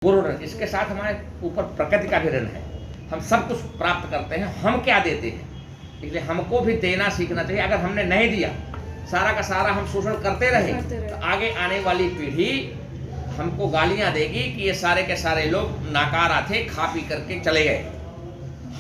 गुरु ऋण, इसके साथ हमारे ऊपर प्रकृति का भी ऋण है। हम सब कुछ प्राप्त करते हैं, हम क्या देते हैं, इसलिए हमको भी देना सीखना चाहिए। अगर हमने नहीं दिया, सारा का सारा हम शोषण करते रहे तो आगे आने वाली पीढ़ी हमको गालियां देगी कि ये सारे के सारे लोग नाकारा थे, खा पी करके चले गए।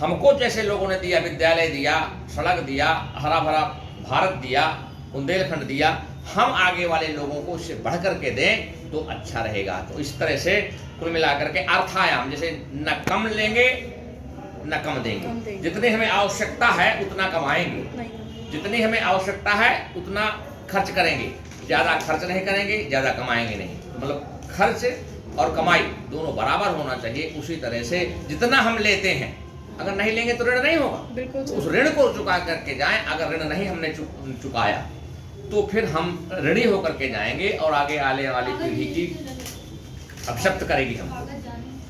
हमको जैसे लोगों ने दिया, विद्यालय दिया, सड़क दिया, हरा भरा भारत दिया, बुंदेलखंड दिया, हम आगे वाले लोगों को उससे बढ़ करके दें तो अच्छा रहेगा। तो इस तरह से कुल मिलाकर के अर्थायाम, जैसे न कम लेंगे न कम देंगे, जितनी हमें आवश्यकता है उतना कमाएंगे, जितनी हमें आवश्यकता है उतना खर्च करेंगे, ज़्यादा खर्च नहीं करेंगे, ज़्यादा कमाएंगे नहीं। मतलब खर्च और कमाई दोनों बराबर होना चाहिए। उसी तरह से जितना हम लेते हैं, अगर नहीं लेंगे तो ऋण नहीं होगा। तो उस ऋण को चुका करके जाएं। अगर ऋण नहीं हमने चुकाया तो फिर हम ऋणी होकर के जाएंगे और आगे आने वाली पीढ़ी की अपशब्द करेगी हम।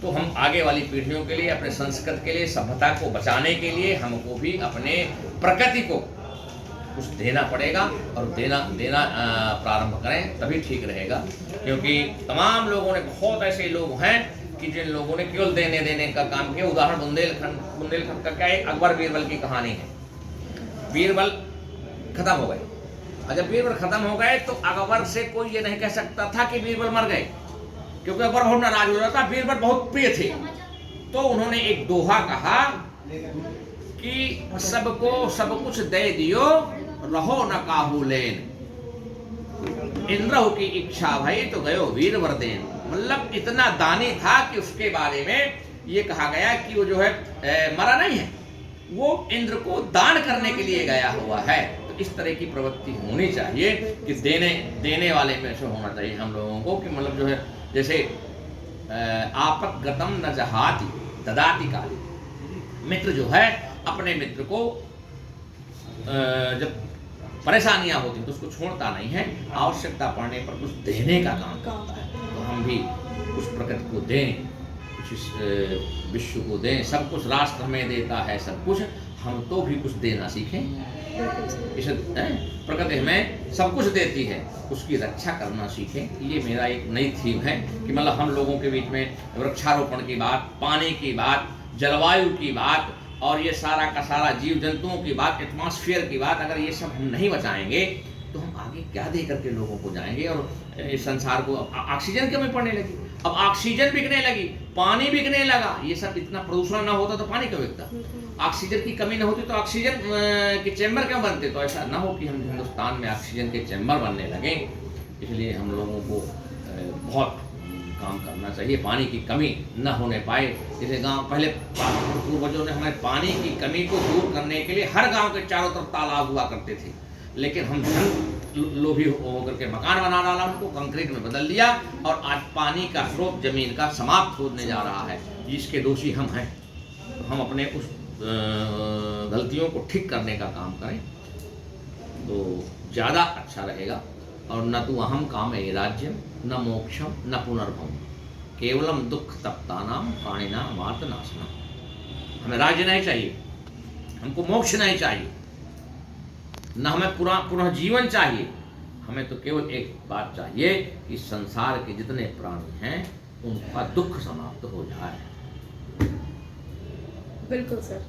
तो हम आगे वाली पीढ़ियों के लिए, अपने संस्कृत के लिए, सभ्यता को बचाने के लिए हमको भी अपने प्रकृति को कुछ देना पड़ेगा और देना प्रारंभ करें, तभी ठीक रहेगा। क्योंकि तमाम लोगों ने, बहुत ऐसे लोग हैं कि जिन लोगों ने केवल देने का काम किया। उदाहरण बुंदेलखंड का क्या है, अकबर बीरबल की कहानी है। बीरबल खत्म हो गए, और जब बीरबल खत्म हो गए तो अकबर से कोई ये नहीं कह सकता था कि बीरबल मर गए, क्योंकि अकबर बहुत नाराज हो रहा था। बीरबल बहुत प्रिय थे, तो उन्होंने एक दोहा कहा कि सबको सब कुछ दे दियो, रहो न काहू लेन, इंद्रहु की इच्छा भई तो गयो वीरवर देन। मतलब इतना दानी था कि उसके बारे में ये कहा गया कि वो जो है मरा नहीं है, वो इंद्र को दान करने के लिए गया हुआ है। तो इस तरह की प्रवृत्ति होनी चाहिए कि देने वाले में से होना चाहिए हम लोगों को। कि मतलब जो है, जैसे आपतगतम न जहाति ददाति काली, मित्र जो है अपने मित्र को जब परेशानियां होती तो उसको छोड़ता नहीं है, आवश्यकता पड़ने पर कुछ देने का काम करता है। तो हम भी कुछ प्रकृति को दें, कुछ इस विश्व को दें। सब कुछ राष्ट्र में देता है, सब कुछ हम तो भी कुछ देना सीखें। इसे प्रकृति हमें सब कुछ देती है, उसकी रक्षा करना सीखें। ये मेरा एक नई थीम है कि मतलब हम लोगों के बीच में वृक्षारोपण की बात, पानी की बात, जलवायु की बात और ये सारा का सारा जीव जंतुओं की बात, एटमॉस्फेयर की बात, अगर ये सब हम नहीं बचाएंगे तो हम आगे क्या दे करके लोगों को जाएंगे। और इस संसार को ऑक्सीजन की कमी पड़ने लगी, अब ऑक्सीजन बिकने लगी, पानी बिकने लगा। ये सब इतना प्रदूषण ना होता तो पानी क्यों बिकता, ऑक्सीजन की कमी ना होती तो ऑक्सीजन के चैम्बर क्यों बनते। तो ऐसा ना हो कि हम हिंदुस्तान में ऑक्सीजन के चैम्बर बनने लगे। इसलिए हम लोगों को बहुत काम करना चाहिए, पानी की कमी न होने पाए। जैसे गांव पहले पूर्वजों ने हमारे पानी की कमी को दूर करने के लिए हर गांव के चारों तरफ तालाब हुआ करते थे, लेकिन हम लोभी होकर के मकान बना डाला, उनको कंक्रीट में बदल दिया और आज पानी का स्रोत जमीन का समाप्त होने जा रहा है। इसके दोषी हम हैं। तो हम अपने उस गलतियों को ठीक करने का काम करें तो ज़्यादा अच्छा रहेगा। और न तो अहम काम है राज्यम, न मोक्षम, न पुनर्भव, केवलम दुख तप्तानाम प्राणिना मार्त नाशना। हमें राज्य नहीं चाहिए, हमको मोक्ष नहीं चाहिए, न हमें पुनः जीवन चाहिए। हमें तो केवल एक बात चाहिए कि संसार के जितने प्राणी हैं उनका दुख समाप्त हो जाए। बिल्कुल सर।